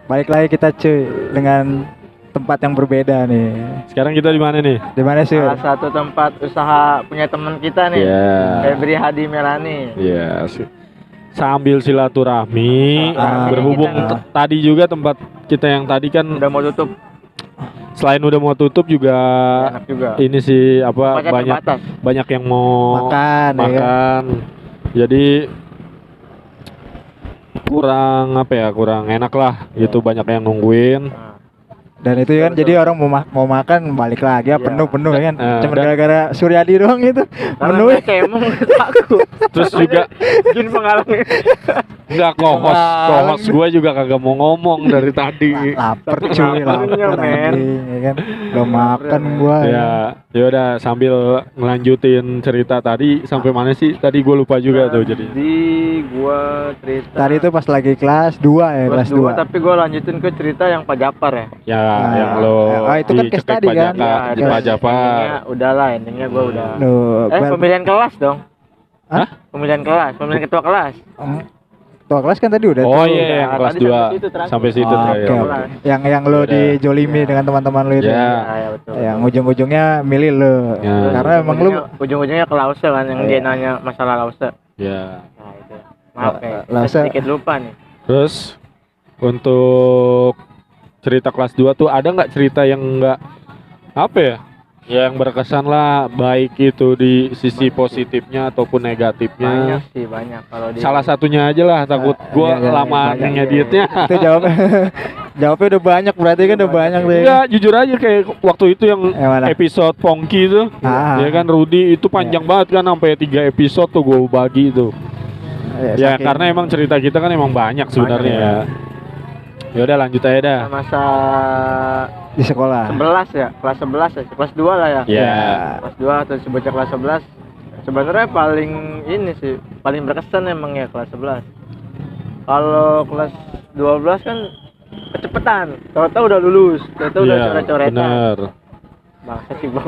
balik lagi kita cuy dengan tempat yang berbeda nih. Sekarang kita di mana nih? Di mana sih? Salah satu tempat usaha punya teman kita nih. Iya. Febri Hadi Melani. Iya. Sambil silaturahmi, berhubung kita- tadi juga tempat kita yang tadi kan Udah mau tutup. selain udah mau tutup juga Enak juga. ini sih apa Tempatnya banyak terbatas. banyak yang mau Makan, ya kan? makan. Jadi kurang apa ya, kurang enak lah gitu, banyak yang nungguin. Nah, Dan itu kan jadi orang mau makan balik lagi ya Iya. penuh ya kan. Cuma dan- gara-gara Suryadi doang itu. karena Menu mereka emang takut. Terus juga Jin penghalang. enggak co-host gue juga kagak mau ngomong dari tadi. lapar Tapi cuy, laparnya, lapar men. anjing, ya kan. Belum makan gua. Ya udah sambil ngelanjutin cerita tadi sampai mana sih? Tadi gue lupa juga tuh jadi. Di gua cerita. Tadi itu pas lagi kelas 2 ya, kelas 2. Tapi gua lanjutin ke cerita yang Pak Japar ya. Ya Nah, yang lo itu kan case dicekik tadi kan? pajaka, di Iya. Pajapar. Endingnya udahlah, endingnya gua udah. Pemilihan kelas dong. Hah? Pemilihan kelas, pemilihan ketua kelas. Ketua kelas kan tadi udah Oh tuh. iya, yang Tadi kelas sampai 2 situ terakhir. sampai situ Oh, terakhir. oke, oke. Yang lo Udah. dijolimi dengan teman-teman lo itu. Ya. Ya, betul. Yang ujung-ujungnya milih lo. Ya. Karena emang lu ujung-ujungnya ke Lause kan yang dia Iya. nanya masalah Lause. Ya. Nah, itu. Maaf ya. Lause. Saya sedikit lupa nih. Terus untuk cerita kelas 2 tuh ada nggak cerita yang nggak apa ya? Yang berkesan lah, baik itu di sisi positifnya ataupun negatifnya. Banyak sih, banyak kalau di Salah satunya aja lah, takut gua iya, iya, lama banyak. ngeditnya. itu jawabnya udah banyak berarti kan udah banyak deh. Enggak, jujur aja kayak waktu itu yang Yang mana? episode Pongki itu. Ya kan Rudy itu panjang banget kan sampai 3 episode tuh gua bagi itu. Ya saking- karena emang cerita kita kan emang banyak sebenarnya ya. Ya udah lanjut aja dah. masa di sekolah. 11 ya, kelas 11 ya, kelas 2 lah ya. Ya. Kelas 2 atau sebutnya kelas 11. Sebenarnya paling ini sih, paling berkesan emang ya kelas 11. Kalau kelas 12 kan kecepetan. Tahu-tahu udah lulus, tahu-tahu udah Iya, coret-coretan. bener. Bangsa sih gua.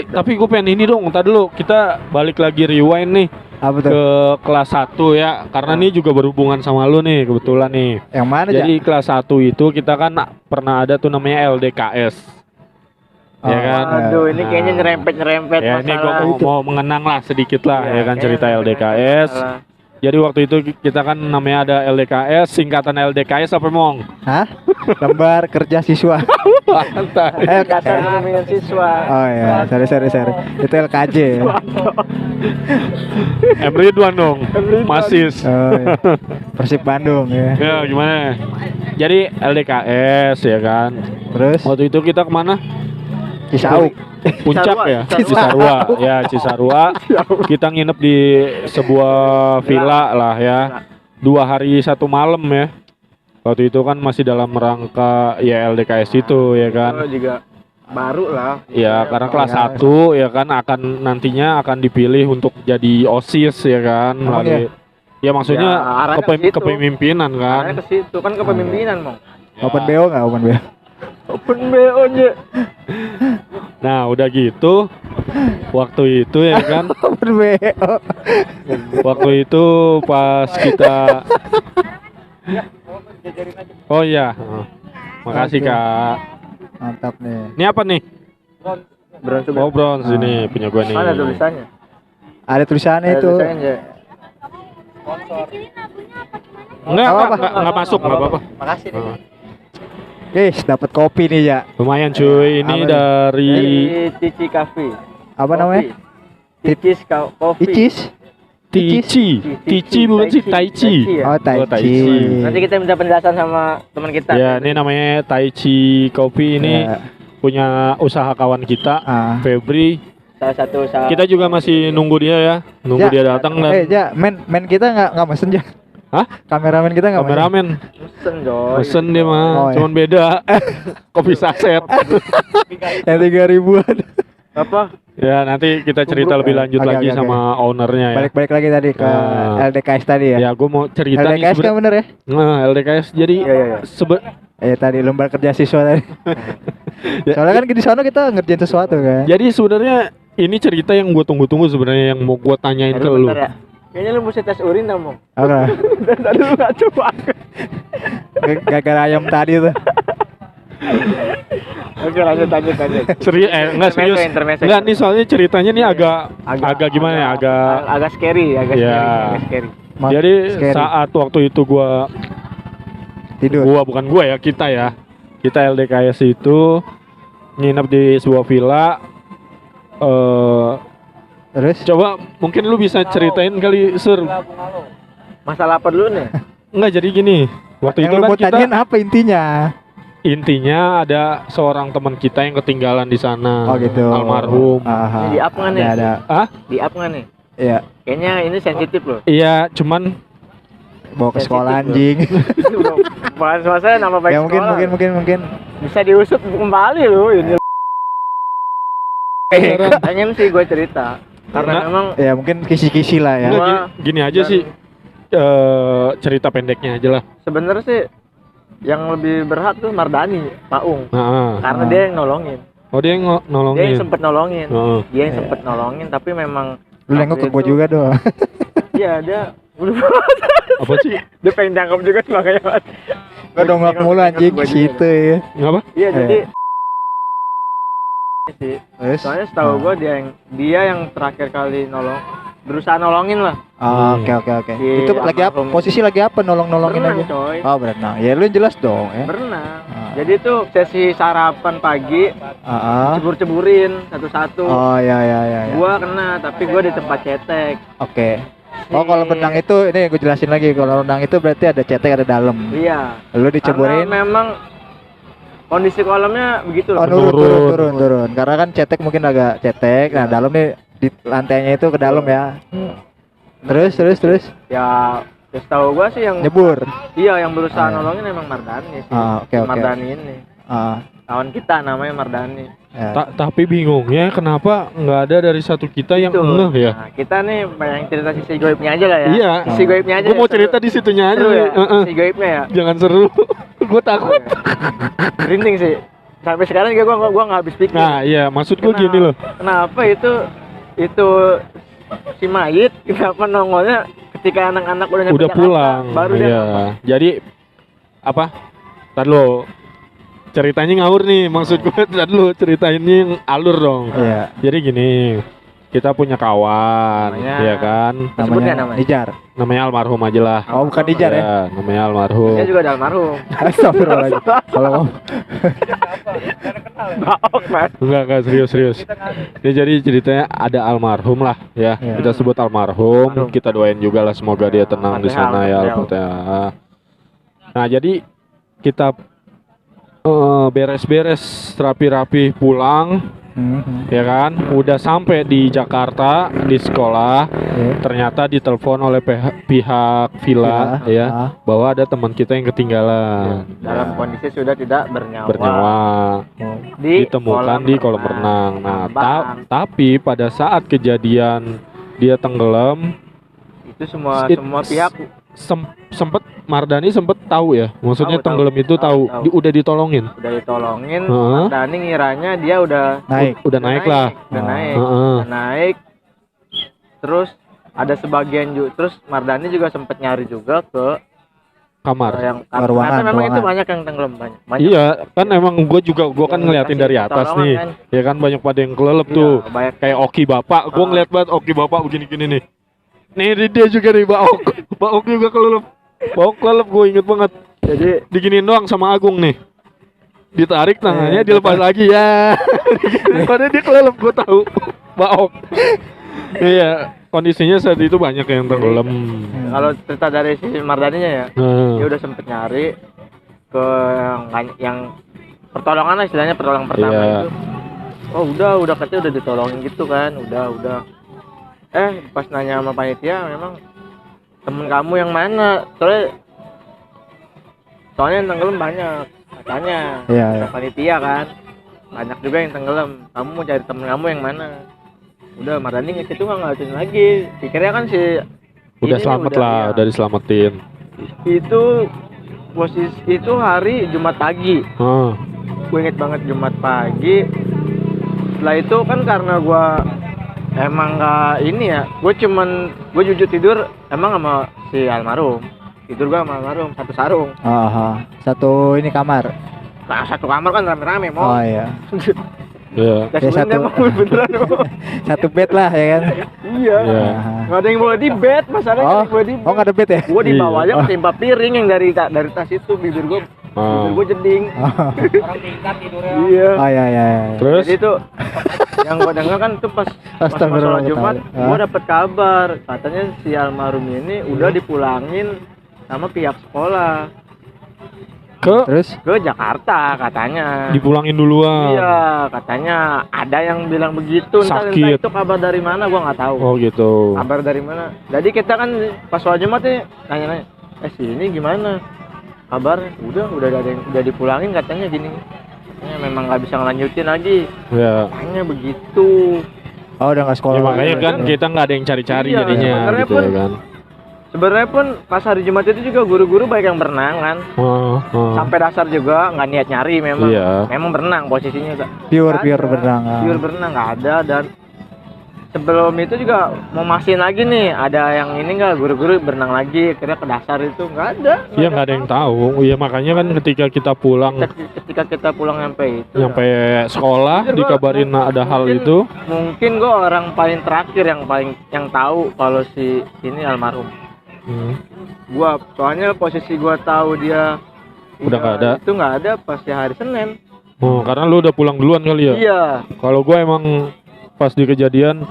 Tapi gue pengen ini dong. Tadi dulu kita balik lagi rewind nih Apa tuh? ke kelas 1 ya. Karena ini juga berhubungan sama lu nih kebetulan nih. Yang mana Jadi kelas 1 itu kita kan pernah ada tuh namanya LDKS. Ya kan? Aduh, ini kayaknya nyerempet-nyerempet Ya ini gue masalah. mau mengenang lah sedikit lah Iya, ya kan kayaknya cerita nyerempet LDKS. masalah. Jadi waktu itu kita kan namanya ada LDKS, singkatan LDKS apa Mong? Hah? Lembar kerja siswa. Ikatan Pembimbingan Siswa. Oh ya, sorry. Itu LKJ ya. M Ridwan dong, Masis. Oh, iya. Persib Bandung ya. Ya gimana? Jadi LDKS ya kan. Terus Waktu itu kita kemana? Cisauk. Puncak Cisarua, ya, Cisarua. Cisarua. Ya Cisarua. Kita nginep di sebuah villa lah ya. 2 hari 1 malam ya. Waktu itu kan masih dalam rangka ya LDKS itu ya kan. Itu juga baru lah. Ya karena kelas ya. 1 ya kan akan nantinya akan dipilih untuk jadi OSIS ya kan. Emang Melalui ya maksudnya Ya, arahnya ke situ. kepemimpinan kan. Karena ke situ kan kepemimpinan, Mong. Open BO nggak open BO? Open BO nya. Nah udah gitu waktu itu ya kan. Open BO. Waktu itu pas kita oh iya. Makasih Oke. Kak. Mantap nih. Ini apa nih? Bronze. Oh bronze ini punya gua nih. Mana tulisannya? Ada tulisannya Ada itu. tulisannya, Je. Enggak masuk, enggak apa-apa. Makasih nih. Nah, Guys, dapat kopi nih ya. lumayan cuy, ini Apa nih? dari Dari Cici Cafe. Apa namanya? Cicis Coffee. Icis. Tici. Tici bukan sih, Taichi. ya? Oh, Tai Oh, Tai Chi. Chi. Nanti kita minta penjelasan sama teman kita. Ya, ini namanya Taichi Coffee ini Ya. punya usaha kawan kita, Ah. Febri. Salah satu usaha. Kita juga masih nunggu dia ya, nunggu Ya. dia datang dan Ja, men kita nggak mesen ja. Hah? Kameramen kita nggak mesen. kameramen pesen, Joy. pesen dia mah, Oh, ya. cuman beda kopi saset. Yang 3.000-an. Apa? Ya nanti kita cerita lebih lanjut Oke, lagi oke, sama ownernya ya. Balik lagi tadi ke Ah. LDKS tadi ya. Ya, gue mau cerita nih LDKS kan bener ya? Nah, LDKS jadi Iya. Tadi lembar kerja siswa tadi. Ya. Soalnya kan di sana kita ngerjain sesuatu kan. jadi sebenarnya ini cerita yang gue tunggu-tunggu sebenarnya yang mau gue tanyain ke Aduh, lu. bentar ya. Kayaknya lu mesti tes urin dah, Mong. Oke. Tadi lu nggak coba. Gara-gara ayam tadi tuh. Oke, lanjut. Enggak serius. Intermezzo. Enggak nih soalnya ceritanya nih agak gimana ya? agak scary, Ya. scary. Jadi Scary. saat waktu itu Tidur. bukan gua ya, kita LDKS itu nginep di sebuah villa. Terus Coba mungkin lu bisa ceritain kali, Sur. Masalah apa dulu nih? Enggak, jadi gini. Waktu yang itu lu kan mau tanyain apa intinya? intinya ada seorang teman kita yang ketinggalan di sana. Oh gitu. Almarhum. Aha. Ini di up nggak nih? Ada. Ah? Di up nggak nih? Iya. Kayaknya ini sensitif loh. Iya, cuman Bawa ke sekolah Sensitif, anjing. Bukan masalah nama baik Ya sekolah. mungkin. Bisa diusut kembali loh ini. Pengen sih gue cerita. Karena Nah, memang Ya mungkin kisi-kisi lah ya. enggak, Gua- gini aja dan- sih. Cerita pendeknya aja lah. sebenarnya sih yang lebih berhak tuh Mardani, Paung. Nah, Karena dia yang nolongin. oh dia yang Dia nolongin. yang sempet nolongin. Heeh. Dia yang Iya. sempet nolongin tapi memang Lu nengok ke waktu gua itu- juga dong. Iya, dia Apa sih? dia pengen tangkap juga makanya. Gua dongak mulu anjing ke situ ya. Apa? Iya, jadi sih. Terus? Soalnya setahu gua dia yang terakhir kali berusaha nolongin lah. Oh, oke. Di Itu lagi apa? almarhum. Posisi lagi apa nolongin Berenang, aja? coy. Oh, berenang. Ya lu jelas dong ya. Berenang. Ah. Jadi tuh sesi sarapan pagi Ah. cebur-ceburin satu-satu. Oh, ya. Gua kena, tapi gua di tempat cetek. Oke. Oh, kalau renang itu ini gue jelasin lagi. Kalau renang itu berarti ada cetek ada dalam. Iya. Lu diceburin. Karena memang kondisi kolamnya begitu Oh, loh. turun. Karena kan cetek mungkin agak cetek. Nah, dalam nih di lantainya itu ke dalam ya. Terus Ya, setahu gua sih yang nyebur. iya yang berusaha Ah, iya. nolongin emang Mardani sih. Ah, oke. Mardani ini. Ah, Kawan kita namanya Mardani. ya. Tapi bingungnya kenapa nggak ada dari satu kita yang Itu. ngeh ya? Nah, kita nih yang cerita sisi goibnya aja lah ya. Iya. Sisi goibnya aja. Gue mau seru. cerita di situnya aja. Seru ya. Heeh. Sisi goibnya ya. Jangan seru. Gue takut. Merinding sih. Sampai sekarang juga gua nggak habis pikir. Nah, iya, maksud gue gini loh. Kenapa itu si mayit kenapa nongolnya ketika anak-anak udah nyampe Udah Jakarta, pulang. baru dia Iya. nongol. Jadi apa? Ntar lo ceritanya ngawur nih. Maksud gue ntar lo ceritainnya yang alur dong. Iya. Jadi gini, kita punya kawan, Namanya- ya kan? Sebut nggak Namanya namanya? Nijar. Namanya almarhum aja lah. Oh, bukan Nijar ya. Ya, namanya almarhum. Dia juga ada almarhum. Astagfirullahaladzim. Kalau Baok, Mas. Enggak serius. Ya, jadi ceritanya ada almarhum lah ya. Iya. Kita sebut almarhum. Almarhum. Kita doain juga lah semoga dia tenang di Al-Fatihah, sana ya. Al-Fatihah. Al-Fatihah. Nah, jadi kita beres-beres rapi-rapi pulang ya kan. Udah sampai di Jakarta di sekolah. Ternyata ditelepon oleh pihak villa ya bahwa ada teman kita yang ketinggalan. Dalam kondisi sudah tidak bernyawa. Bernyawa. Ditemukan di kolam renang. Nah, Bang, tapi pada saat kejadian dia tenggelam, itu semua It- pihak sempet Mardani sempet tahu ya, maksudnya Tahu. tenggelam itu tahu, Tahu. udah ditolongin. udah ditolongin. Heeh. Mardani ngiranya dia udah naik. Udah naik lah. Udah naik. Heeh. Udah naik. Terus ada sebagian juga, terus Mardani juga sempet nyari juga ke Kamar. yang Ruangan, karena memang itu ruangan. banyak yang tenggelam banyak. Iya, kan emang gue kan Yang ngeliatin dikasih dari atas pertolongan nih. kan. Ya kan banyak pada yang kelelep Iya, tuh. banyak. Kayak Oki Bapak, gue Ah. ngeliat banget Oki Bapak begini-gini nih. Nih dia juga nih Baok. Baok juga kelelep. Baok kelelep, gue inget banget. Jadi Diginiin doang sama Agung nih. Ditarik tangannya, dilepas lagi ya. Padahal dia kelelep, gue tahu. Baok. Iya, kondisinya saat itu banyak yang tenggelam. kalau cerita dari si Mardaninya ya, Nah, dia udah sempet nyari ke yang pertolongan lah, istilahnya pertolongan pertama Iya. itu. Oh udah katanya udah ditolongin gitu kan, udah. Pas nanya sama panitia, memang temen kamu yang mana? Soalnya yang tenggelam banyak katanya. Iya, Kata iya. panitia kan, banyak juga yang tenggelam. Kamu mau cari temen kamu yang mana? Udah Mardani ke situ nggak ngeliatin lagi. Pikirnya kan si udah ini nih selamat lah, iya. udah diselamatin. Itu posisi itu hari Jumat pagi. Ah, Gue inget banget Jumat pagi. Setelah itu kan karena gue emang nggak ini ya, gue jujur tidur emang sama si almarhum, tidur gue sama almarhum satu sarung. Satu ini kamar. Nah, satu kamar kan rame-rame Oh mau. iya. Iya. Gas Ya, bulan satu. emang beneran mau. Satu bed lah ya kan. Iya. Iya. Nggak ada yang boleh di bed, masalahnya nggak ada yang boleh di bed. Oh nggak ada bed ya? Gue di Iya. bawahnya ketimpa piring yang dari tas itu, bibir gue jeding. Orang tingkat tidurnya. Iya. Oh iya iya. iya. Terus Jadi tuh yang gue denger kan tuh pas mau Astagfirullah. sholat Jumat, Hah? gue dapet kabar katanya si almarhum ini udah dipulangin sama pihak sekolah Terus? ke Jakarta katanya. dipulangin duluan. Iya, katanya ada yang bilang begitu. Entah Sakit. itu kabar dari mana, gua nggak tahu. Oh gitu. Kabar dari mana? Jadi kita kan pas sholat Jumat nih nanya-nanya, si ini gimana? Kabar? Udah ada yang udah dipulangin katanya gini. Katanya memang nggak bisa ngelanjutin lagi. Ya. Katanya begitu. Oh udah nggak sekolah. Ya makanya kan Iya. kita nggak ada yang cari-cari Iya, jadinya sebenarnya gitu pun- ya kan. Sebenarnya pun pas hari Jumat itu juga guru-guru baik yang berenang kan. Oh. Sampai dasar juga nggak niat nyari memang. Iya. Memang berenang posisinya. Pure Nggak ada. berenang. Pure berenang nggak ada. Dan sebelum itu juga mau mastiin lagi nih, ada yang ini nggak guru-guru berenang lagi kira ke dasar itu nggak ada. Iya nggak ada yang tahu. Iya makanya kan ketika kita pulang Ketika kita pulang nyampe itu nyampe sekolah dikabarin ada hal mungkin- itu. mungkin gue orang paling terakhir yang tahu kalau si ini almarhum. Gua soalnya posisi gua tahu dia Udah nggak ada. itu nggak ada pas hari Senin. Oh, karena lu udah pulang duluan kali ya. Iya. Kalau gua emang pas di kejadian,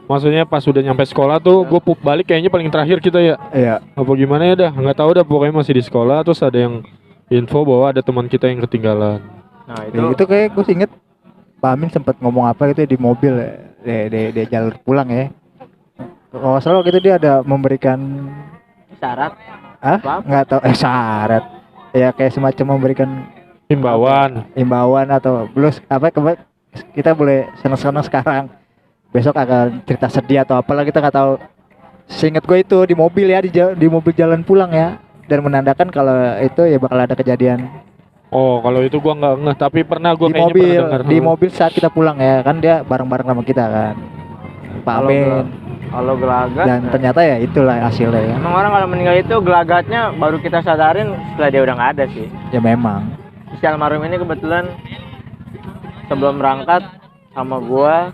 maksudnya pas udah nyampe sekolah tuh, gua balik kayaknya paling terakhir kita ya. Iya. Apa gimana ya dah? Nggak tahu dah. Pokoknya masih di sekolah terus ada yang info bahwa ada teman kita yang ketinggalan. Nah Itu kayak gue inget Pak Amin sempat ngomong apa gitu di mobil ya, di jalur pulang ya. Kalau nggak salah gitu dia ada memberikan syarat. ah Apa? nggak tahu syarat ya kayak semacam memberikan Himbauan. imbauan atau belum apa kita boleh senang-senang sekarang besok akan cerita sedih atau apalah kita nggak tahu. Seingat gue itu di mobil ya di mobil jalan pulang ya dan menandakan kalau itu ya bakal ada kejadian Oh, kalau itu gua nggak ngeh, tapi pernah gua di kayaknya mobil pernah dengar. di mobil saat kita pulang ya kan dia bareng-bareng sama kita kan Pak Kalau Amin Kalau gelagat. dan ternyata ya itulah hasilnya ya. Emang orang kalau meninggal itu gelagatnya baru kita sadarin setelah dia udah nggak ada sih. Ya memang. Si almarhum ini kebetulan sebelum berangkat sama gua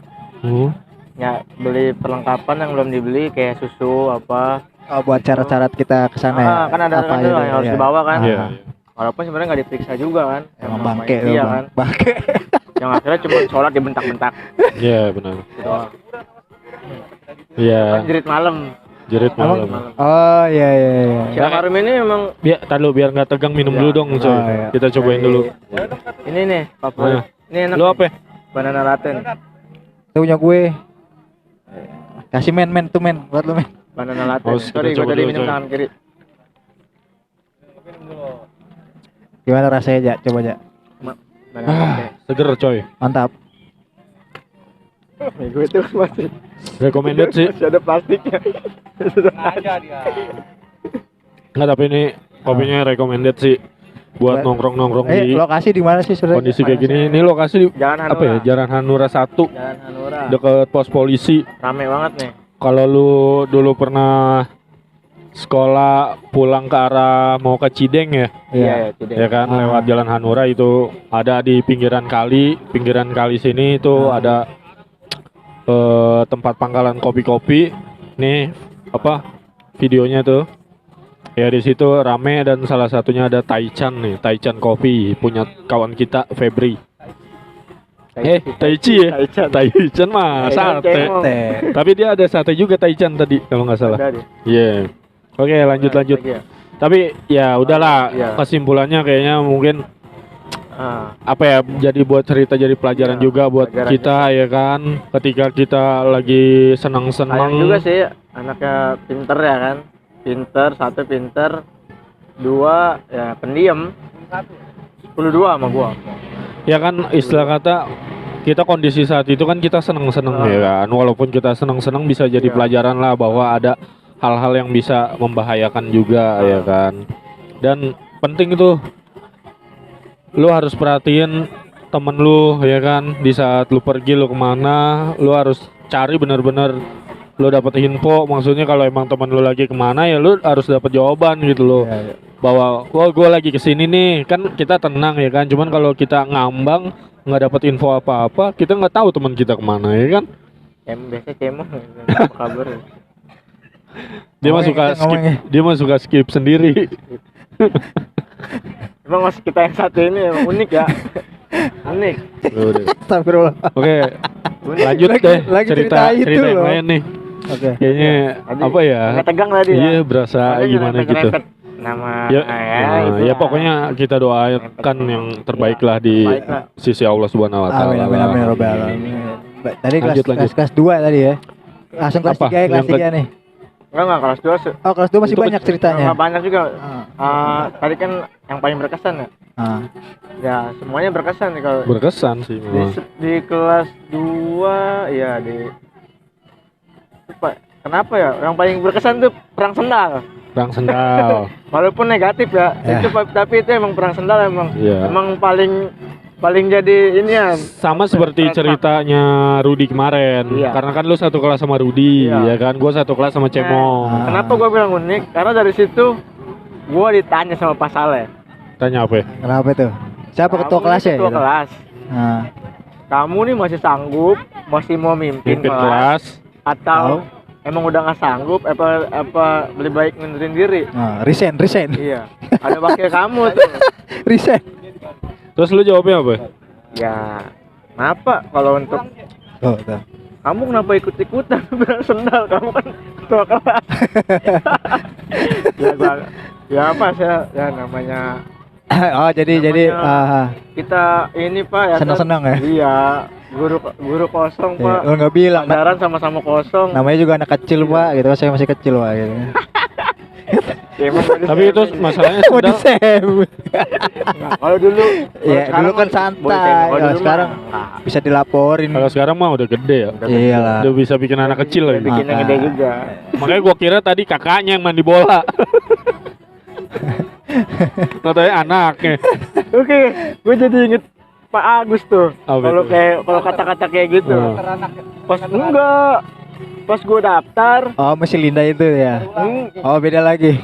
ya beli perlengkapan yang belum dibeli kayak susu apa. Oh, buat cara-cara kita ke sana ya. Kan ada Apa kan itu, yang harus ya. dibawa kan. Iya. Walaupun sebenarnya nggak diperiksa juga kan. Emang Yang bangke namanya- tuh, Iya Bang. kan. Bangke. Yang akhirnya cuma sholat dibentak-bentak. Iya, benar. Gitu doang. Iya, Kan jerit malam. jerit Emang- malam. Oh iya iya iya. Si almarhum ini memang Biar nggak tegang minum dulu dong, coy. Oh, iya. Kita cobain dulu. ini nih favorit. Nah. Ini enak. Lu apa? Banana latte. Itu punya gue. Kasih men buat lu men. Banana latte. Oh, Sorry, kita gue coba tadi dulu, minum coy. tangan kiri. Gimana rasanya Ja? Coba Ja. Banana latte. Seger, coy. Mantap. Nih, gue tuh masih Recommended sih. masih ada plastiknya. Aja dia. Nggak, tapi ini kopinya recommended sih buat Buat- nongkrong-nongkrong di Lokasi di mana sih sebenarnya? kondisi kayak gini. Ini lokasi di Jalan Hanura. apa ya? Jalan Hanura 1 Jalan Hanura. deket pos polisi. Rame banget nih. Kalau lu dulu pernah sekolah pulang ke arah mau ke Cideng ya, Iya. tidak. ya kan Ah. lewat Jalan Hanura itu ada di pinggiran kali sini itu Ah. ada tempat pangkalan kopi-kopi. Nih apa videonya tuh. Ya di situ rame dan salah satunya ada Taichan nih, Taichan Coffee punya kawan kita Febri. Taichi ya? Taichan. Taichan mah Taichan sate. cengong. Tapi dia ada sate juga Taichan tadi kalau nggak salah. Ada deh. Iya. Oke, lanjut. Lagi ya? Tapi ya udahlah, Iya. kesimpulannya kayaknya mungkin Ah, apa ya, jadi buat cerita, jadi pelajaran Iya, juga buat pelajaran kita ya kan. Ketika kita lagi sayang senang-senang. juga sih anaknya pinter ya kan. Pinter, satu pinter, dua ya pendiam. 10-2 sama gua. Ya kan istilah kata kita kondisi saat itu kan kita senang-senang ya kan. Walaupun kita senang-senang bisa jadi Iya. pelajaran lah bahwa ada hal-hal yang bisa membahayakan juga ya kan. Dan penting itu lu harus perhatiin temen lu ya kan, di saat lu pergi lu kemana, lu harus cari benar-benar lo dapet info. Maksudnya kalau emang teman lo lagi kemana ya lo harus dapat jawaban gitu loh. Iya, iya. Bahwa wah gue lagi kesini nih, kan kita tenang ya kan. Cuman kalau kita ngambang nggak dapat info apa-apa, kita nggak tahu teman kita kemana ya kan. Biasa cemong apa kabar. Dia mah Ngomongnya suka kita skip, ngomongnya. dia mah suka skip sendiri. Emang mas kita yang satu ini emang unik ya. Unik. Udah. Astagfirullah. Oke, lanjut Lagi- deh lagi cerita cerita itu cerita yang loh. lain nih. Oke. Kayaknya Tadi apa ya? agak tegang tadi ya. Iya, berasa Makanya gimana gitu. nyerempet-nyerempet Nama Ya, itu ya lah. pokoknya kita doakan yang terbaik lah di Terbaik lah. sisi Allah Subhanahu wa taala. Amin amin amin ya robbal alamin. Tadi kelas Lanjut, lanjut. kelas 2 tadi ya. Langsung kelas Apa? 3 ya, kelas Yang ke- 3 nih. Enggak kelas 2 Oh, kelas 2 masih Itu banyak ceritanya. Enggak banyak juga. Ah, Tadi kan yang paling berkesan ya. ah. Ya semuanya berkesan nih kalau Berkesan sih memang. di kelas 2 ya kenapa ya? Yang paling berkesan tuh perang sendal. Perang sendal. Walaupun negatif ya, Ya. itu tapi itu emang perang sendal Iya. emang paling jadi ini ya. Sama seperti ceritanya Rudi kemarin. Iya. Karena kan lu satu kelas sama Rudi, Iya. ya kan? Gua satu kelas sama Cemong. Ah. Kenapa gua bilang unik? Karena dari situ gua ditanya sama Pak Saleh. Tanya apa ya? Kenapa itu? Siapa ketua "Kamu kelas nih ya? Ketua gitu? kelas. Nah, Kamu nih masih sanggup, masih mau mimpin Pimpin kelas. atau emang udah nggak sanggup apa lebih baik ngundurin diri? nah, resign. Iya. Ada wakil kamu tuh. Resign. Terus lu jawabnya apa? Ya, kenapa kalau untuk Oh, tuh. kamu kenapa ikut-ikutan perang sendal? Kamu kan ketua kelas. Ya apa sih ya namanya Oh, jadi Namanya- kita ini Pak ya kan? Senang-senang ya? Iya, guru kosong ya, Pak. lu nggak bilang. Pelajaran sama-sama kosong. Namanya juga anak kecil, Pak, gitu. Saya masih kecil, Pak, gitu. Ya, emang gua Tapi itu disebut. masalahnya Mau sendal. disebut. Nah, kalau dulu Ya, dulu kan santai. Kalau sekarang bisa dilaporin. Kalau sekarang mah udah gede ya. Iyalah. Udah bisa bikin anak kecil lagi. bikin yang gede juga. Makanya gua kira tadi kakaknya yang mandi bola. Katanya anaknya. Oke, gue jadi inget Pak Agus tuh. Apa Kalau itu? kalau kata-kata kayak gitu. Hmm. Pas enggak. Pas gue daftar, Oh, masih Linda itu ya. Oh, beda lagi.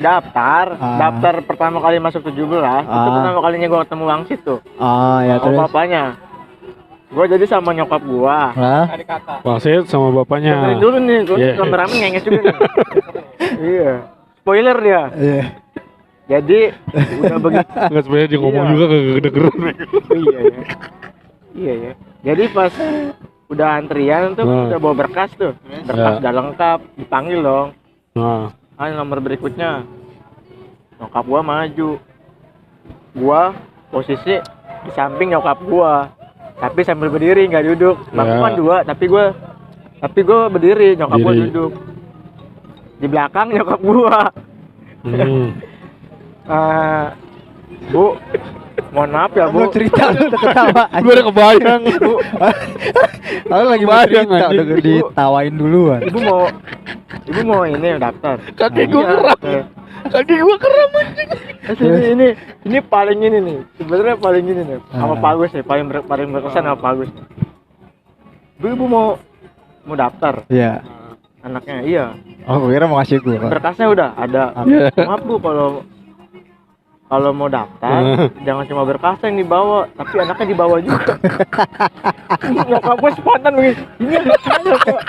daftar Ah. pertama kali masuk 17 itu Ah. pertama kalinya gue ketemu Wangsit tuh Oh, ya sama terus. bapaknya. Gue jadi sama nyokap gue. Hah? Wasit sama bapaknya. Dengerin dulu nih, gue Iya. kameramen ngenges juga nih. Iya, spoiler dia. Iya. Jadi udah begitu. Enggak sebenarnya dia ngomong Iya. juga kagak kedengeran. Iya ya. Iya ya. Jadi pas udah antrian tuh Nah. udah bawa berkas tuh. Berkas Ya. udah lengkap, dipanggil dong. Nah, Nomor berikutnya. Nyokap gua maju. Gua posisi di samping nyokap gua. Tapi sambil berdiri nggak duduk. Bangku Ya. kan dua, tapi gua berdiri, nyokap gua Berdiri. duduk. Di belakang nyokap gua. Bu, mohon maaf ya Bu. Lu cerita lu udah ketawa. gue udah kebayang. Bu, Aku lagi mau Bayang, cerita anjing. udah ditawain duluan. ibu mau ini daftar. Kaki gue Iya, keram. eh. Kaki gue keram anjing. ini paling ini nih. Sebenarnya paling ini nih. Sama Ah. Pak Agus nih, paling berkesan sama Pak Agus. Bu, ibu mau daftar Iya. anaknya. Iya. Oh, gue kira mau ngasih gue. Berkasnya udah ada. Iya. Maaf Bu, kalau mau daftar jangan cuma berkasnya yang dibawa, tapi anaknya dibawa juga. Nyokap gue spontan begini. Ini anak saya kok.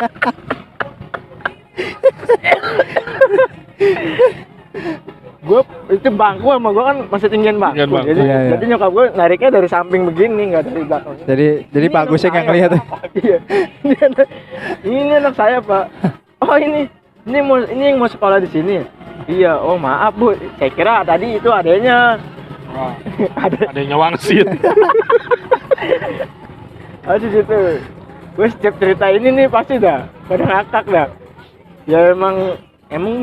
Gue itu bangku sama gue kan masih tinggian bangku. Tinggian bangku. Jadi, Iya, iya. jadi nyokap gue nariknya dari samping begini, nggak dari belakang. Jadi Pak Agusnya nggak ngelihat. Iya. Ini anak saya Pak. Oh ini yang mau sekolah di sini. Iya. Oh maaf Bu, saya kira tadi itu adanya. Adanya wangsit. Aduh gitu. Gue setiap cerita ini nih pasti dah pada ngakak dah. Ya emang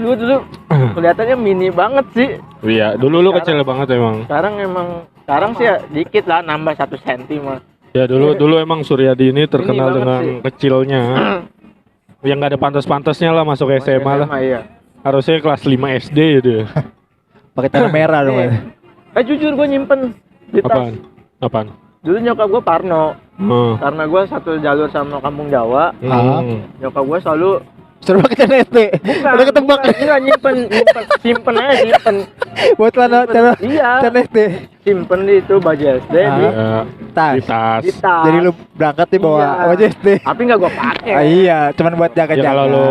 dulu kelihatannya mini banget sih. Iya, dulu lu kecil banget emang. Sekarang sih ya dikit lah, nambah 1 senti mah. Ya dulu emang Suryadi ini terkenal Ini banget dengan sih. kecilnya. Yang nggak ada pantas-pantasnya lah masuk SMA lah. Iya. Harusnya kelas 5 SD gitu ya. Pakai celana merah dong. Jujur gue nyimpen di tas. Apaan? dulu nyokap gue Parno. Hmm. Karena gue satu jalur sama Kampung Jawa. Nyokap gue selalu Suruh pakai celana SD. Udah ketebak. Enggak simpen aja simpen. Buat celana Iya. celana SD. Simpen di itu baju SD di Tas. Di tas. di tas. Jadi lu berangkat nih bawa Iya. baju SD. Tapi nggak gue pakai. Iya, cuman buat Ya jaga-jaga. kalau lu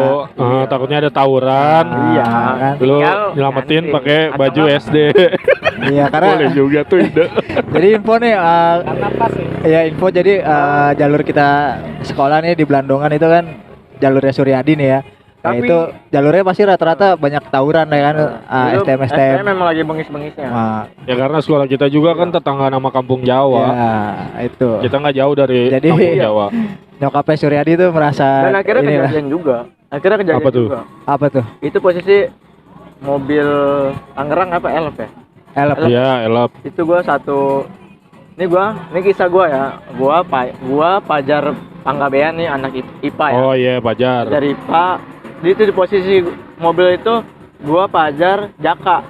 takutnya ada tawuran, Iya. kan? lu Tinggal nyelamatin ganti. pakai Atau baju nggak- SD. Iya, karena Boleh juga tuh ide. jadi info nih Karena pas ya. ya info jadi jalur kita sekolah nih di Blandongan itu kan jalurnya Suryadi nih ya. Nah, Tapi- itu jalurnya pasti rata-rata banyak tawuran ya kan, Dulu STM STM memang lagi bengis-bengisnya. Ya karena sekolah kita juga kan tetangga nama Kampung Jawa. Ya, itu. Kita nggak jauh dari Jadi- Kampung Jawa. Nyokapnya Suryadi tuh merasa Dan akhirnya inilah. kejadian juga. Akhirnya kejadian Apa tuh? juga. Apa tuh? Itu posisi mobil Tangerang apa Elf ya? Elf. Iya, elap. Itu gua satu ini kisah gua ya. Gua Pajar Panggabean nih anak IPA ya. Oh iya, Pajar. Dari IPA. Itu di posisi mobil itu gua Pajar Jaka.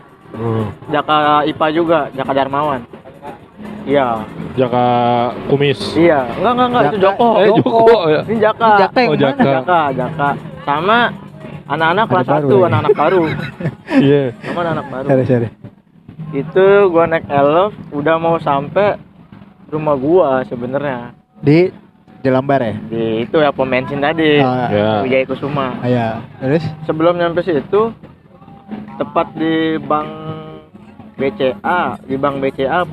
Jaka IPA juga, Jaka Darmawan. Iya. Jaka Kumis. Iya. Enggak, itu Joko. Joko ya. Ini Jaka. Jaka yang Oh, mana? Jaka. Jaka. Sama anak-anak Ada kelas baru 1, ya? anak-anak baru. Iya. Sama anak baru. Sorry. Itu gua naik Elf udah mau sampai rumah gua sebenarnya. Di Lambar ya? Di itu ya pom bensin tadi. Ya. Wijaya Kusuma. Iya. Terus Sebelum nyampe situ tepat di bank BCA, apa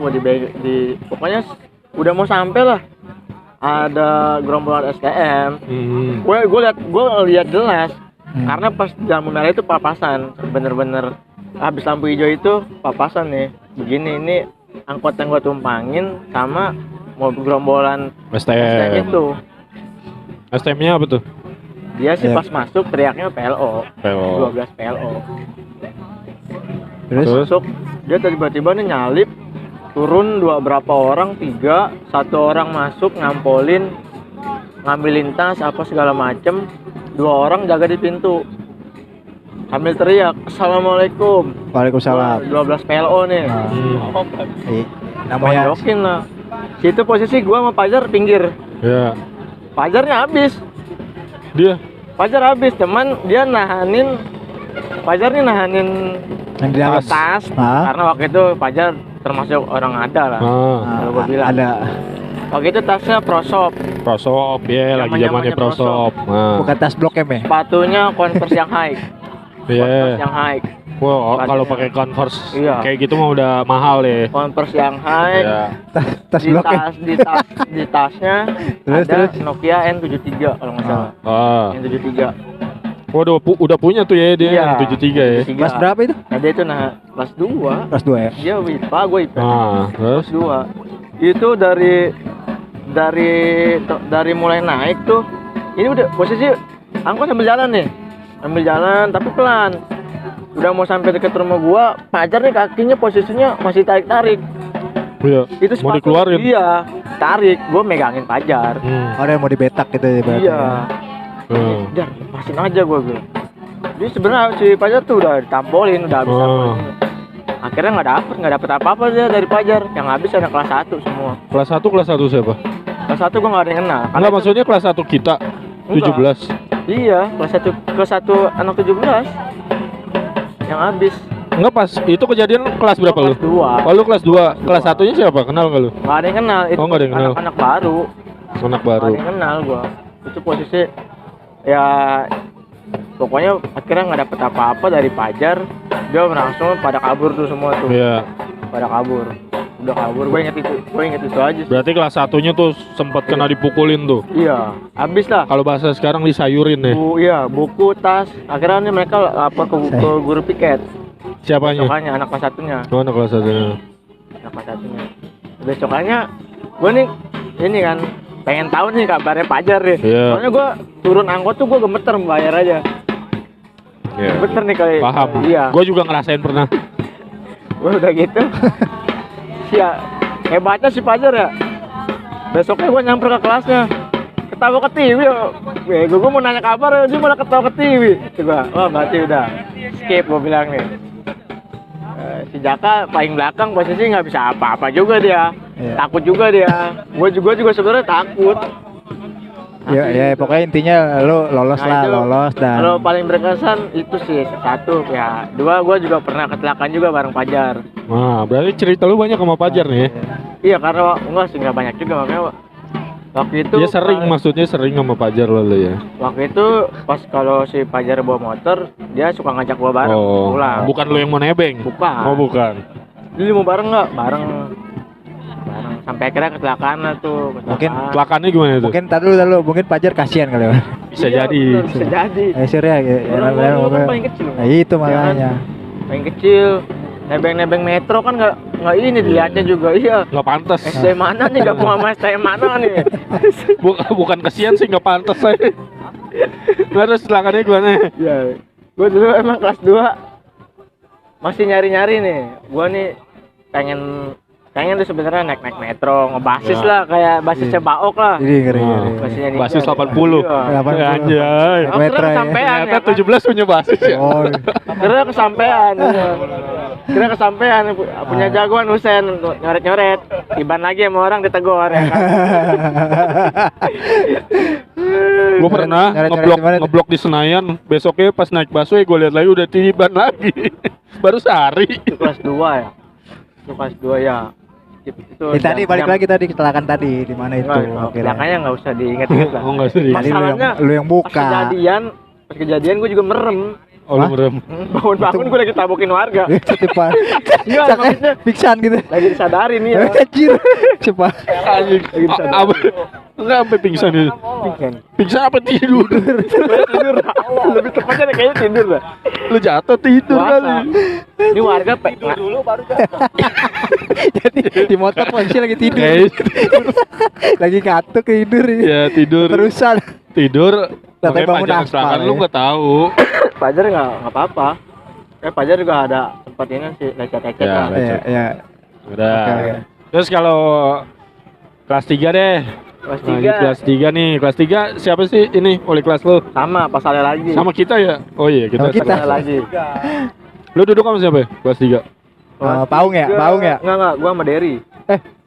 pokoknya udah mau sampai lah. Ada gerombolan STM. Gue lihat jelas karena pas lampu merah itu papasan, bener-bener habis lampu hijau itu papasan nih. Begini ini angkot yang gue tumpangin sama mobil gerombolan STM STM. itu. STM-nya apa tuh? Dia sih Ya. pas masuk teriaknya PLO, PLO. 12 PLO. terus Masuk dia tiba-tiba nih nyalip, turun berapa orang, 3, satu orang masuk ngampolin, ngambilin tas apa segala macem, 2 orang jaga di pintu sambil teriak assalamualaikum. Waalaikumsalam. 12 PLO nih. Nah, Hmm. namanya Mondokin lah. Situ posisi gua sama Pajar pinggir. Ya. Pajarnya habis. Dia. Pajar habis, teman dia nahanin. Pajar nih nahanin yang di dalam. tas Hah? karena waktu itu Pajar termasuk orang ada lah. Ah, Kalau gua bilang. ada Waktu itu tasnya prosop, Prosop ya, lagi Zaman-zamannya zamannya Prosop. Nah. bukan tas Blok M ya? sepatunya Converse yang high. Iya. Converse yang high. Wah, kalau Sepatunya. pakai Converse Iya. kayak gitu mah udah mahal ya. Converse yang high. Iya. Tas Di Blok M. di tasnya Terus, ada terus? Nokia N73 kalau nggak salah. Ah. N73. Waduh, udah punya tuh ya dia Iya. yang 73 ya. Kelas berapa itu? Nah, dia itu kelas 2. Kelas 2 ya? Dia IPA, gue IPA. Nah, terus Kelas 2. Itu dari mulai naik tuh. Ini udah posisi angkot sambil jalan nih. Sambil jalan tapi pelan. Udah mau sampai dekat rumah gua, Pajar nih kakinya posisinya masih tarik-tarik. iya. Itu Mau sepatu- dikeluarin. Iya, tarik. Gua megangin Pajar. Ada yang mau dibetak gitu ya berarti. Iya. Jar, lepasin aja gua bilang. Jadi sebenarnya si Pajar tuh udah ditampolin, udah habis Oh. Akhirnya nggak dapet apa-apa dia dari Pajar. Yang habis ada kelas 1 semua. Kelas 1 siapa? Kelas 1 gua nggak ada yang kenal. Karena Enggak, itu- maksudnya kelas 1 kita Enggak. 17. Iya, kelas 1 anak 17 yang habis. Enggak, pas itu kejadian kelas berapa lu? Kelas 2. Oh, lu kelas 2. Kelas 1-nya siapa? Kenal enggak lu? Nggak ada yang kenal. Itu Oh, nggak ada yang kenal. anak-anak baru. Anak Nggak baru. ada yang kenal gua. Itu posisi ya pokoknya akhirnya nggak dapet apa-apa dari Pajar. Dia langsung pada kabur tuh semua tuh. Iya. Pada kabur. Udah kabur. Gue inget itu aja sih. Berarti kelas 1-nya tuh sempat kena dipukulin tuh. Iya, habis lah. Kalau bahasa sekarang disayurin nih. Iya, buku, tas. Akhirnya nih mereka lapor ke guru piket. Siapanya? Besokannya anak kelas 1-nya. Oh, anak kelas 1-nya. Anak kelas 1-nya. Besokannya gue nih ini kan pengen tahu nih kabarnya Pajar nih. Iya. Soalnya gue turun angkot tuh gue gemeter bayar aja. Iya. Gemeter nih kali. Paham. Iya. Gue juga ngerasain pernah. Gue udah gitu. Hebatnya si Pajar ya. Besoknya gue nyamper ke kelasnya. Ketawa ke TV ya. Gue mau nanya kabar dia malah ketawa ke TV. Coba, wah berarti udah skip gue bilang nih. Si Jaka paling belakang posisi nggak bisa apa-apa juga dia. Iya. Takut juga dia. Gua juga sebenarnya takut. Ya pokoknya intinya lu lolos Nah, lah, itu lolos dan Kalau paling berkesan itu sih satu ya. Dua, gua juga pernah kecelakaan juga bareng Pajar. Nah, berarti cerita lu banyak sama Pajar nih ya? Iya, karena enggak sih enggak banyak juga makanya waktu itu Dia sering, maksudnya sering sama Pajar lo ya? waktu itu pas kalau si Pajar bawa motor, dia suka ngajak gua bareng pulang. Bukan lu yang mau nebeng? Bukan. Oh, bukan. Jadi mau bareng nggak? Bareng. Sampai akhirnya kecelakaan lah tuh. Mungkin Kelakannya gimana itu? mungkin tadi dulu mungkin Pajar kasihan kali ya. Bisa Iya, jadi. bener, bisa jadi. Surya ya, Orang gua dulu kan paling kecil. Nah, itu Ya kan? makanya. Paling kecil. Nebeng-nebeng metro kan nggak ini dilihatnya juga. Iya. Nggak pantas. SD mana nih? Gabung sama SD mana nih? Bukan kesian sih, nggak pantas saya. Terus kelakannya gimana? Iya. Gue dulu emang kelas 2 masih nyari-nyari nih. Gua nih pengen tuh sebenarnya naik metro, ngebasis Ya. lah kayak basisnya Baok lah. Jadi ngeri. Basisnya Ninja. Basis 80. Iya. 80. Anjay. Akhirnya Metro ya. kesampean Ternyata ya kan? 17 punya basis ya. Oh. Akhirnya kesampean. Iya. Akhirnya kesampean punya jagoan Husen nyoret-nyoret. Iban lagi sama orang ditegor ya kan. Gue pernah Nyoret-nyoret di mana tuh? ngeblok di Senayan. Besoknya pas naik busway gue lihat lagi udah tiban lagi. Baru sehari. Itu kelas 2 ya. Itu kelas 2 ya. Itu Tadi balik lagi tadi kecelakaan tadi di mana itu? Akhirnya. Makanya nggak usah diinget-inget lah. Oh enggak sih. Tadi Masalahnya lu yang buka. Pas kejadian gue juga merem. Oh lu merem. Bangun gue lagi tabokin warga. Cepat. Enggak, maksudnya Pingsan gitu. lagi disadarin nih ya. Anjir. Cepat. Anjing. Enggak sampai pingsan itu. Pingsan. Pingsan apa tidur? Tidur. Lebih tepatnya kayaknya tidur lah. Lu jatuh tidur Puasa. kali. Ini warga dulu baru jatuh. Jadi di motor posisi lagi tidur. Guys, Lagi katuk tidur. ya tidur. Terusan. Tidur. Sampai Makanya bangun Pajar aspal, kecelakaan ya. lu nggak tahu. Pajar nggak apa-apa. Pajar juga ada tempat ini sih lecet-lecet Ya, lah. Iya, iya. Udah. Oke. Terus kalau kelas 3 deh. Kelas Lanjut 3 kelas 3 nih. Kelas 3 siapa sih ini wali kelas lu? sama pasalnya lagi. Sama kita ya? Oh iya, kita. Sama kita. Pasalnya lagi. Lu duduk sama siapa ya? Kelas 3. Paung ya? Paung ya? Enggak, gua sama Derry.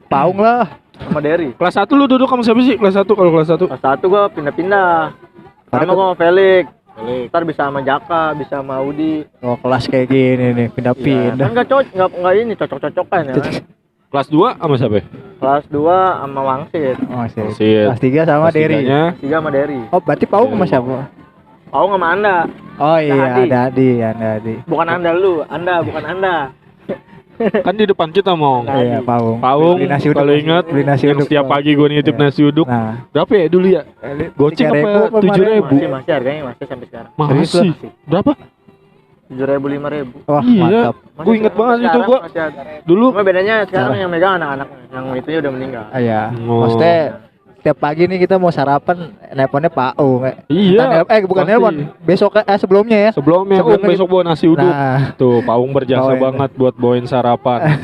Paung lah. Sama Derry. Kelas 1 lu duduk sama siapa sih? Kelas 1 kalau kelas 1. Kelas 1 gua pindah-pindah. Sama Ada gua sama Felix. Ntar bisa sama Jaka, bisa sama Audi. Oh, kelas kayak gini nih, Kan pindah-pindah. enggak ini cocok-cocokan ya kan. Kelas 2 sama siapa? Ya? Kelas 2 sama Wangsit. Oh, sih. Sip. Kelas 3 sama Kelas Derry. tiganya, 3 sama Derry. Oh, berarti Paung sama siapa? Pau sama Anda. Oh iya, Adi. ada Adi. Bukan Anda lu, Anda bukan Anda. kan di depan kita mau. Nah, Iya, Paung. Paung, Beli nasi uduk. kalau ingat Beli nasi yang uduk. setiap Paung. pagi gue nitip Iya. nasi uduk. Nah, Berapa ya dulu ya? Goceng 3.000 apa apa 7.000? Masih harganya masih sampai sekarang. Masih. Berapa? 7.000 5.000. wah Iya. mantap. Gue inget banget itu gua. Dulu Cuma bedanya sekarang yang megang anak-anak, yang itu udah meninggal. Ah, iya. Oh. Maksudnya setiap pagi nih kita mau sarapan nelponnya Paung. Iya. Bukan pasti. nelpon. Besok sebelumnya ya. Sebelumnya Sebelumnya besok bawa nasi uduk. Nah, Tuh, Paung berjasa Bawain. banget buat bawain sarapan.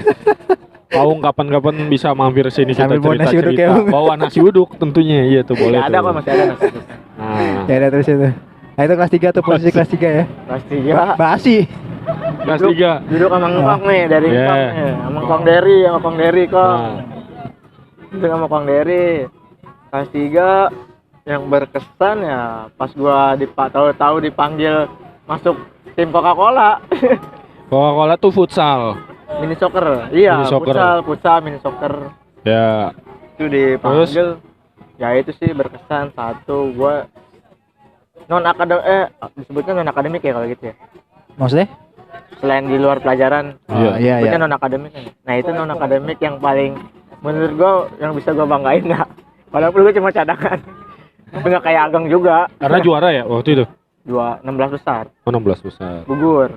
Paung kapan-kapan bisa mampir sini kita Sambil bawa nasi uduk cerita-cerita. ya, Bang. Bawa nasi uduk tentunya. Iya tuh boleh Ya, ada tuh. kok masih ada nasi. Nah, ya ada terus itu. Nah, itu kelas 3 tuh posisi kelas 3 ya. Kelas 3. Basi. kelas 3. Duduk sama Ngkong nih dari Yeah. Ngkong nih, sama Kong Derry, sama Kong Derry Kong. Nah, Duduk sama Kong Derry. Kelas 3 yang berkesan ya pas gua tahu dipanggil masuk tim Coca-Cola. Coca-Cola tuh futsal. Mini soccer. Iya, Mini soccer. futsal mini soccer. Ya. Itu dipanggil. Ya itu sih berkesan. Satu gua disebutnya non akademik ya kalau gitu ya. Maksudnya? Selain di luar pelajaran, Iya. Iya, iya. disebutnya non akademik kan. Nah, itu non akademik yang paling menurut gua yang bisa gua banggain dah. Walaupun gua cuma cadangan. Tapi nggak kayak Ageng juga. Karena juara ya waktu itu. 16 besar, Oh, 16 besar. gugur.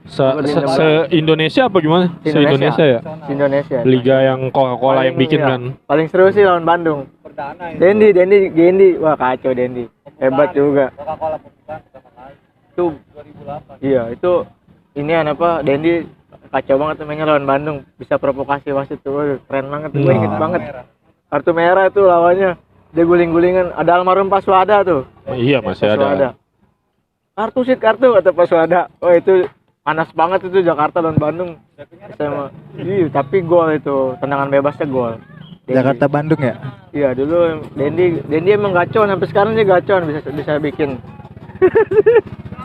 Se-Indonesia apa gimana? Se-Indonesia ya? Indonesia. Liga yang Coca-Cola yang Paling- bikin iya. kan. Paling seru sih lawan Bandung. Perdana ya. Gendi. Wah, kacau Dendi. Hebat juga. Coca-Cola Pembukaan pertama kali Itu 2008. iya, itu ini Dendi kacau banget tuh mainnya lawan Bandung. Bisa provokasi wasit tuh. Waduh, keren banget tuh. Gue Wah. inget banget. Kartu merah tuh lawannya. Dia guling-gulingan. Ada almarhum Paswada tuh. Oh, iya masih ada. Paswada. Kartu kata Paswada. Oh, itu panas banget itu Jakarta dan Bandung. SMA. Iya, tapi gol itu, tendangan bebasnya gol. Dendi. Jakarta Bandung ya. Iya, dulu Dendi emang gacor, sampai sekarang dia gacor bisa bikin.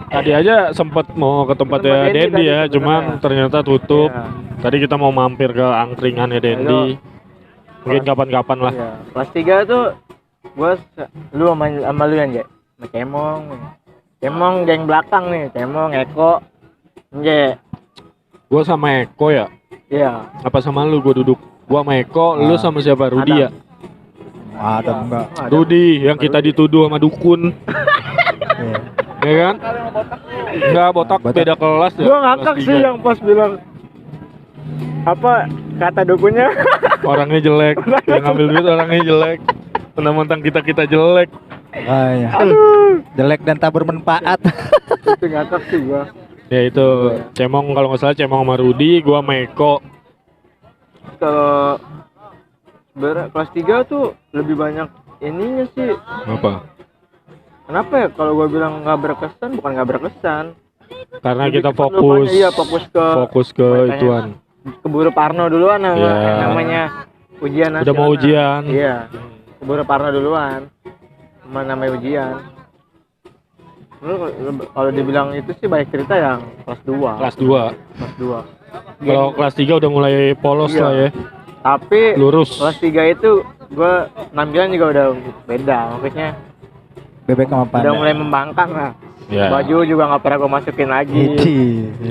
Tadi aja sempet mau ke tempatnya Tempat Dendi Dendi tadi ya, cuman sebenarnya. ternyata tutup. Iya. Tadi kita mau mampir ke angkringannya Dendi. Mungkin kapan-kapan lah. Iya. Kelas 3 tuh lu sama lu yang sama Cemong geng belakang nih, Cemong, Eko, Nje. Gua sama Eko ya. Iya. Apa sama lu? Gua duduk. Gua sama Eko, lu sama siapa? Rudi ya? Ada enggak? Ada. Rudi yang kita dituduh sama dukun. Iya. Ya kan? Enggak, botak Botak. beda kelas ya. Gua ngakak kelas sih 3. yang pas bilang apa kata dukunnya. Orangnya jelek, yang ngambil duit orangnya jelek. Mentang-mentang kita jelek. Ah, iya. Jelek dan tak bermanfaat. Itu ngakak sih gua. Ya itu Cemong, kalau nggak salah Cemong sama Rudi, gua sama Eko. Kalau kelas 3 tuh lebih banyak ininya sih. Apa? Kenapa ya kalau gua bilang nggak berkesan, bukan nggak berkesan. Karena Lebih kita cepat fokus lupanya, iya, fokus ke makanya. ituan. Keburu Parno duluan Iya. namanya ujian nasional. Udah mau ujian. Iya. Keburu Parno duluan. Namanya ujian. Lu kalau dibilang itu sih banyak cerita yang kelas 2. Kelas 2. Kelas 2. Kalau kelas 3 udah mulai polos Iya. lah ya. Tapi Lurus. kelas 3 itu gua penampilan juga udah beda. Maksudnya Bebek sama udah panda. mulai membangkang lah. Ya. Baju juga nggak pernah gua masukin lagi. Iji.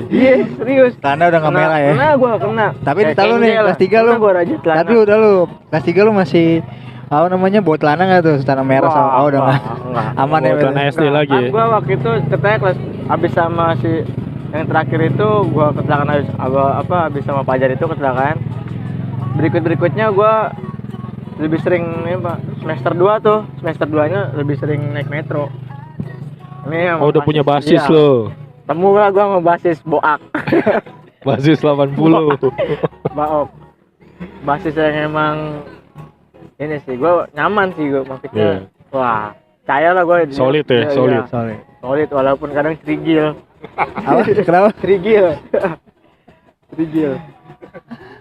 Iya, serius. Karena udah nggak merah ya. Kena gua kena. Tapi Kayak tahu nih, Kenzel lah. kelas 3 lu. Kena gua rajut celana. Tapi udah lu kelas 3 lu masih apa namanya bawa celana nggak tuh celana merah sama Wah, udah nggak enggak. aman ya Bawa celana berarti? SD lagi Kan ya? gua waktu itu katanya kelas abis sama si yang terakhir itu gua kecelakaan habis sama Pajar itu kecelakaan. Berikutnya gua lebih sering ini Pak, semester 2 tuh. Semester 2-nya lebih sering naik metro. Ini sama Oh, udah punya basis iya. lo. Temu lah gua sama basis Boak. Basis 80. Baok. Basis yang emang ini sih gua nyaman sih gua maksudnya. Wah, percaya lah gua. Solid ya, Iya, solid. iya. Sorry. Solid walaupun kadang trigil. Apa? Kenapa? Trigil. Trigil.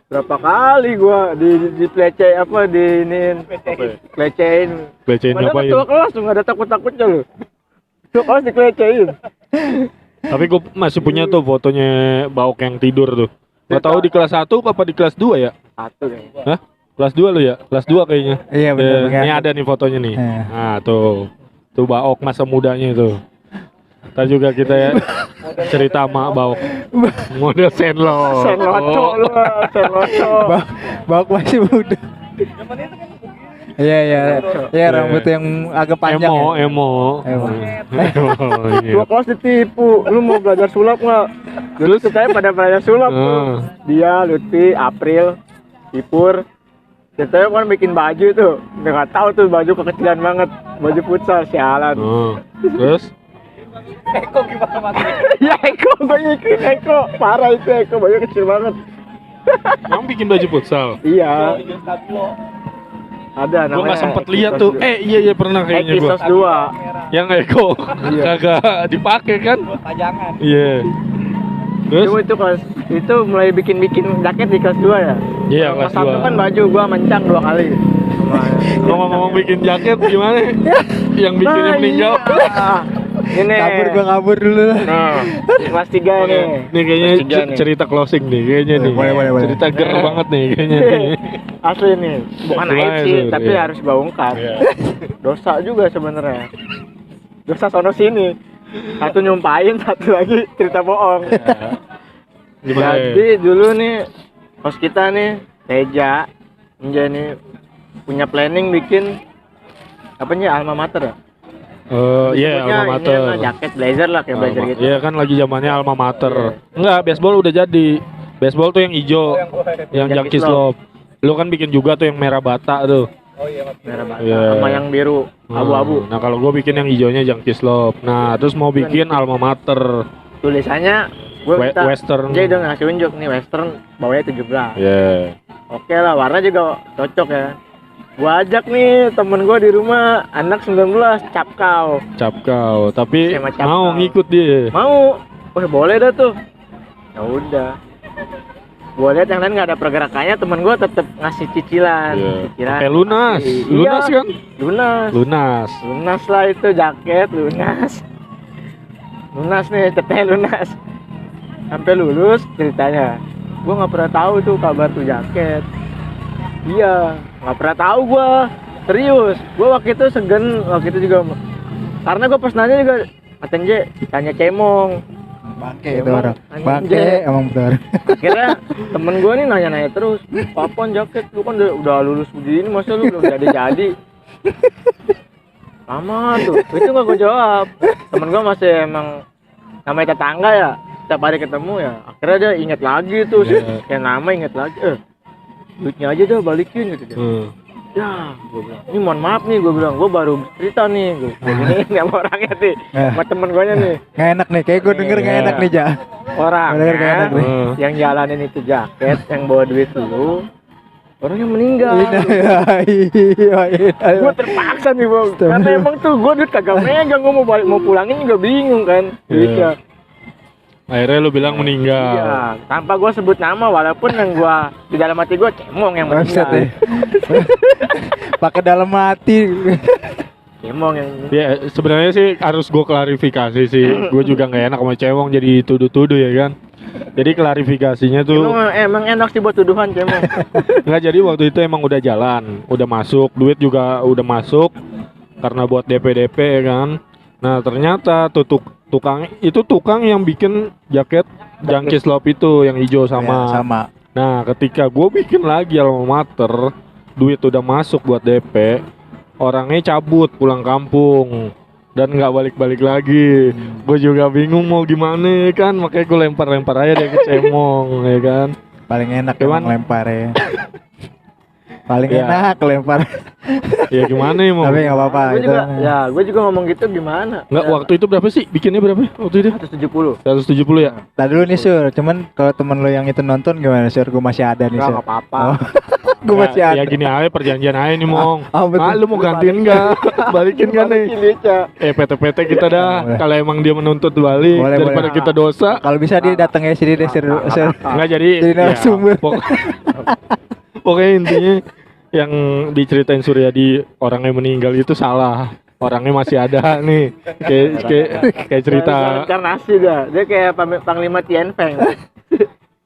Berapa kali gua diplece apa diinin pelecehin. Pelecehin Padahal ngapain? ketua kelas tuh nggak ada takut-takutnya lu. Ketua kelas dikelecehin. Tapi gue masih punya tuh fotonya Baok yang tidur tuh. Gak tahu di kelas 1 apa di kelas 2 ya? Satu deh. Hah? Kelas 2 lu ya? Kelas 2 kayaknya. Iya benar. Ini ada nih fotonya nih. Iya. Nah, tuh. Tuh Baok masa mudanya itu. Ntar juga kita ya cerita sama Baok. Model Senlo. Senloco lu, senloco. Bawa masih muda. Iya iya. Iya rambut yang agak panjang. Emo, Ya. emo. Emo. Iya. Dua kelas ditipu. Lu mau belajar sulap nggak? Dulu ceritanya pada belajar sulap tuh. Ah. Dia, Lutfi, April, Ipur. Ceritanya kan bikin baju tuh. Nggak tahu tuh baju kekecilan banget. Baju futsal sialan. Oh. Terus Eko gimana mati? Ya Eko, gue ngikutin Eko. Parah itu Eko, baju kecil banget. yang bikin baju futsal. Iya, Liga Stabilo. ada Gua namanya. nggak sempet lihat tuh. Iya pernah kayaknya gua. Ekisos 2. Yang Eko Iya. kagak dipakai kan? Buat pajangan. Iya. Terus? Cuma itu kelas itu mulai bikin jaket di kelas 2 ya. Iya, Kelas kelas 1 2. kan baju gua mencang 2 kali. Ngomong-ngomong bikin jaket gimana? Yang bikinnya meninggal. Ah, ini. Kabur dulu. Nah, di kelas 3 nih. Nih kayaknya Kelas 3 nih. cerita closing nih kayaknya nih. Boleh. Cerita ger banget nih kayaknya nih. Asli nih, bukan Gimana aib sih, tuh? tapi Iya. harus gua ungkap. Iya. Dosa juga sebenarnya. Dosa sono sini. Satu nyumpahin, satu lagi cerita bohong. Gimana? Jadi dulu nih host kita nih Teja nih punya planning bikin apa nih alma mater ya? Iya, Sebutnya alma ini mater. mah jaket blazer lah kayak blazer gitu. Iya kan lagi zamannya alma mater. Iya. Enggak, baseball udah jadi. Baseball tuh yang hijau, yang Junkie Junkie Slope. Lu kan bikin juga tuh yang merah bata tuh. Oh iya mati. Merah bata Iya. sama yang biru abu-abu. Nah, kalau gua bikin yang hijaunya Junkie Slope. Nah, terus mau bikin alma mater. Tulisannya gue minta Western. dia udah ngasih unjuk nih western bawahnya 17. Iya. Oke lah, warna juga cocok ya. Gua ajak nih temen gua di rumah anak 19 capkau. Cap kau, tapi Sama cap mau kau. ngikut dia. Mau? Wah boleh dah tuh. Ya udah. Gua lihat yang lain nggak ada pergerakannya, temen gua tetap ngasih cicilan. Iya. Cicilan. Pakai lunas. Iya, Lunas kan? Lunas. Lunas. Lunas lah itu jaket lunas. Lunas nih, teteh lunas. Sampai lulus ceritanya. Gua nggak pernah tahu tuh kabar tuh jaket. Iya, nggak pernah tahu gua. Serius. Gua waktu itu segen, waktu itu juga karena gua pas nanya juga Atenje tanya cemong. Bangke itu Emang orang. anjing. Bangke emang benar. Akhirnya temen gue nih nanya-nanya terus, kapan jaket lu kan udah lulus begini, masa lu belum jadi-jadi? Lama tuh, itu gak gue jawab. Temen gue masih emang namanya tetangga ya, setiap hari ketemu ya. Akhirnya dia inget lagi tuh, kayak nama inget lagi. Duitnya aja dah balikin gitu dia. Ya, gue bilang, ini mohon maaf nih, gue bilang, gue baru cerita nih, gue ini sama orangnya nih, sama temen gue nih. Nggak enak nih, kayak gue denger nggak enak nih, Ja. Orangnya Bener, enak nih. yang jalanin itu jaket, yang bawa duit lu, orangnya meninggal. Iya. Gue terpaksa nih bang, karena emang tuh gue duit kagak megang, gue mau pulangin juga bingung kan, duitnya. Akhirnya lu bilang meninggal. Iya, tanpa gue sebut nama, walaupun yang gue di dalam hati gue cemong yang Bangsat meninggal. ya. Pakai dalam hati. Cemong yang Ya sebenarnya sih harus gue klarifikasi sih. Gue juga nggak enak sama cewong jadi tuduh-tuduh ya kan. Jadi klarifikasinya tuh emang enak sih buat tuduhan cemong. nggak, jadi waktu itu emang udah jalan, udah masuk, duit juga udah masuk karena buat DP ya kan. Nah ternyata tuh tukang yang bikin jaket Junkie Slope itu yang hijau Ya, sama. sama. Nah ketika gue bikin lagi alma mater, duit udah masuk buat DP, orangnya cabut pulang kampung dan nggak balik-balik lagi. Gue juga bingung mau gimana kan, makanya gue lempar-lempar aja dia ke cemong ya kan. Paling enak Cuman- emang lempar ya. Paling Ya. enak lempar. Ya gimana ya mau? Tapi nggak apa-apa. Gue itu. juga, ya gue juga ngomong gitu gimana? Nggak, Ya, waktu itu berapa sih? Bikinnya berapa waktu itu? 170. 170 ya? Tadi dulu nih Sur, cuman kalau temen lo yang itu nonton gimana Sur? Gue masih ada nih Sur. Enggak apa-apa. Oh. Gue masih Ya, ada. ya gini aja, perjanjian aja nih Mong. betul. Ah, lu mau gantiin nggak? Balikin kan nih? PT-PT kita dah. Boleh. Kalau emang dia menuntut balik Boleh, daripada boleh. kita dosa. Kalau bisa dia datang ya sini deh Sur. Sur. Nggak jadi. Jadi narasumber. Pokoknya intinya yang diceritain Suryadi orangnya meninggal itu salah. Orangnya masih ada nih. Kayak cerita, Reinkarnasi dah. Dia kayak Panglima Tianfeng.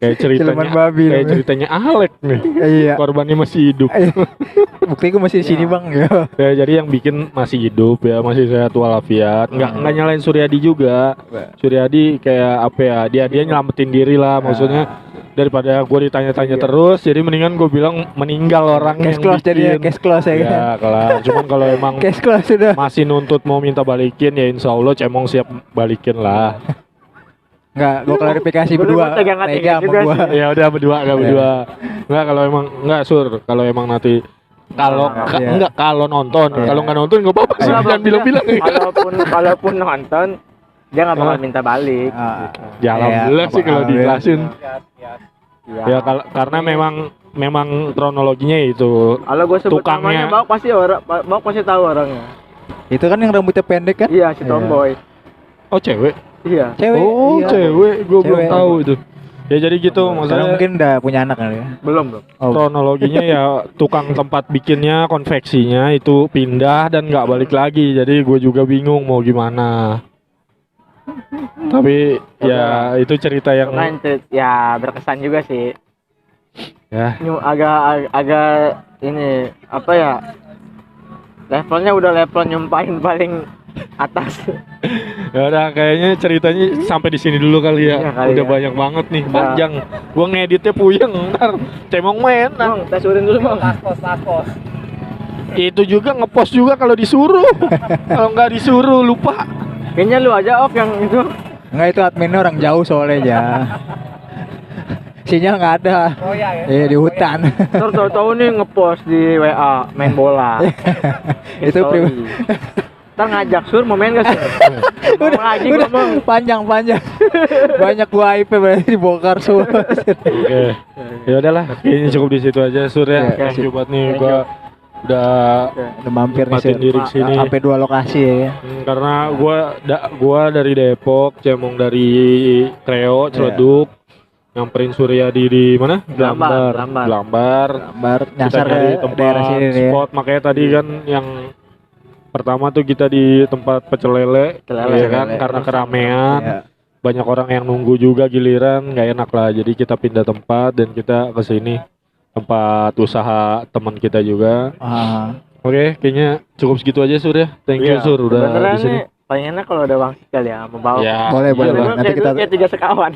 kayak Siluman ceritanya, babi kayak namanya. ceritanya Alek nih. Iya. Korbannya masih hidup. Bukti gue masih di sini Bang ya. Ya, jadi yang bikin masih hidup ya, masih sehat walafiat. Nggak nyalain Suryadi juga. Suryadi kayak apa ya? Dia nyelamatin diri lah, maksudnya daripada gue ditanya-tanya terus, jadi mendingan gue bilang meninggal orang Cash yang close bikin. jadinya cash close ya kan. Ya kelar. Cuman kalau emang Cash close sudah. masih nuntut mau minta balikin ya insya Allah cemong siap balikin lah. Enggak, gue klarifikasi Gua berdua. tegang-tegang Mega sama juga gua. sih. Ya udah berdua, nggak berdua. Nggak, kalau emang nggak Sur, kalau emang nanti kalau Iya. enggak kalau nonton, Iya. kalau nggak nonton nggak apa-apa sih, Enggak, jangan bilang-bilang. Kalaupun nonton, dia nggak bakal minta balik. Ah, Ya alhamdulillah Iya, sih kalau alhamdulillah. dijelasin. Ya, Ya karena memang kronologinya itu. kalau gue sebut tukangnya- namanya, Baok pasti tahu orangnya. Itu kan yang rambutnya pendek kan? Iya, si Iya. Tomboy. Oh cewek. Iya. Cewek. Oh iya. cewek, gue belum Cewek. tahu itu. Ya jadi gitu, Karena maksudnya mungkin udah punya anak kali ya. Belum. Oh. kronologinya ya tukang tempat bikinnya, konveksinya itu pindah dan nggak balik lagi. Jadi gue juga bingung mau gimana. Tapi ya itu cerita yang Kan ya berkesan juga sih. ya Agak ini apa ya? Levelnya udah level nyumpahin paling atas. ya udah kayaknya ceritanya sampai di sini dulu kali ya. Iya kali Udah ya. banyak banget nih, Udah. panjang. Gua ngeditnya puyeng ntar. Cemong main. Bang, tes urin dulu bang. Laskos. Itu juga ngepost juga kalau disuruh. Kalau nggak disuruh lupa. Kayaknya lu aja off yang itu. Enggak, itu adminnya orang jauh soalnya aja. Sinyal nggak ada. Oh ya. Iya di hutan. Terus tahu-tahu nih ngepost di WA main bola. Itu Story. Ntar ngajak Sur mau main gak Sur? Ngomong lagi udah ngomong. panjang. Banyak gua IP berarti dibongkar semua. Oke. Ya udahlah, kayaknya cukup di situ aja Sur ya. Oke, Thank you buat nih Thank gua udah Udah mampir nih nempatin Sir. diri kesini. Sampai 2 lokasi ya. Karena gua dari Depok, Cemong dari Kreo, Ciledug. nyamperin Suryadi di mana? Glambar. Glambar. Bar nyasar Kita nyari ke tempat daerah sini nih ya. spot, makanya tadi kan yang pertama tuh kita di tempat pecel lele, Pecel lele. ya kan, karena keramaian. Iya. Banyak orang yang nunggu juga giliran, nggak enak lah. Jadi kita pindah tempat dan kita ke sini tempat usaha teman kita juga. Ah, Oke, kayaknya cukup segitu aja Sur ya. Thank you Iya, Sur udah sebenarnya di sini. nih paling enak kalau ada Bang Sikal ya membawa. Ya, Boleh, boleh, iyalah. boleh. Nanti kita- kayak tiga sekawan.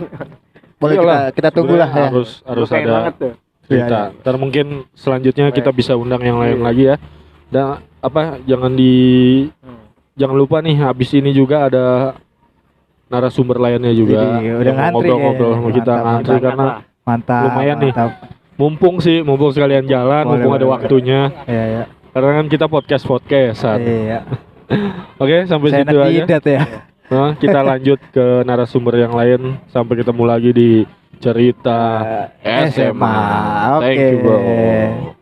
boleh Iyalah. kita tunggu lah ya. Harus Gua pengen ada banget tuh. cerita. Iya, Ntar mungkin selanjutnya kita bisa undang yang lain Iya. lagi ya. Dan apa jangan lupa nih habis ini juga ada narasumber lainnya juga Jadi, udah yang mau ngantri ngobrol-ngobrol ya. sama kita Mantap, ngantri Banyak karena lah. Mantap. Lumayan nih. mantap. mumpung sekalian jalan, Boleh, mumpung ada boleh. waktunya. Iya, iya. Karena kan kita podcastan. Iya. Oke, sampai Saya situ enak aja. jidat ya. Nah, kita lanjut ke narasumber yang lain sampai ketemu lagi di cerita SMA. SMA. Thank Oke. you bro.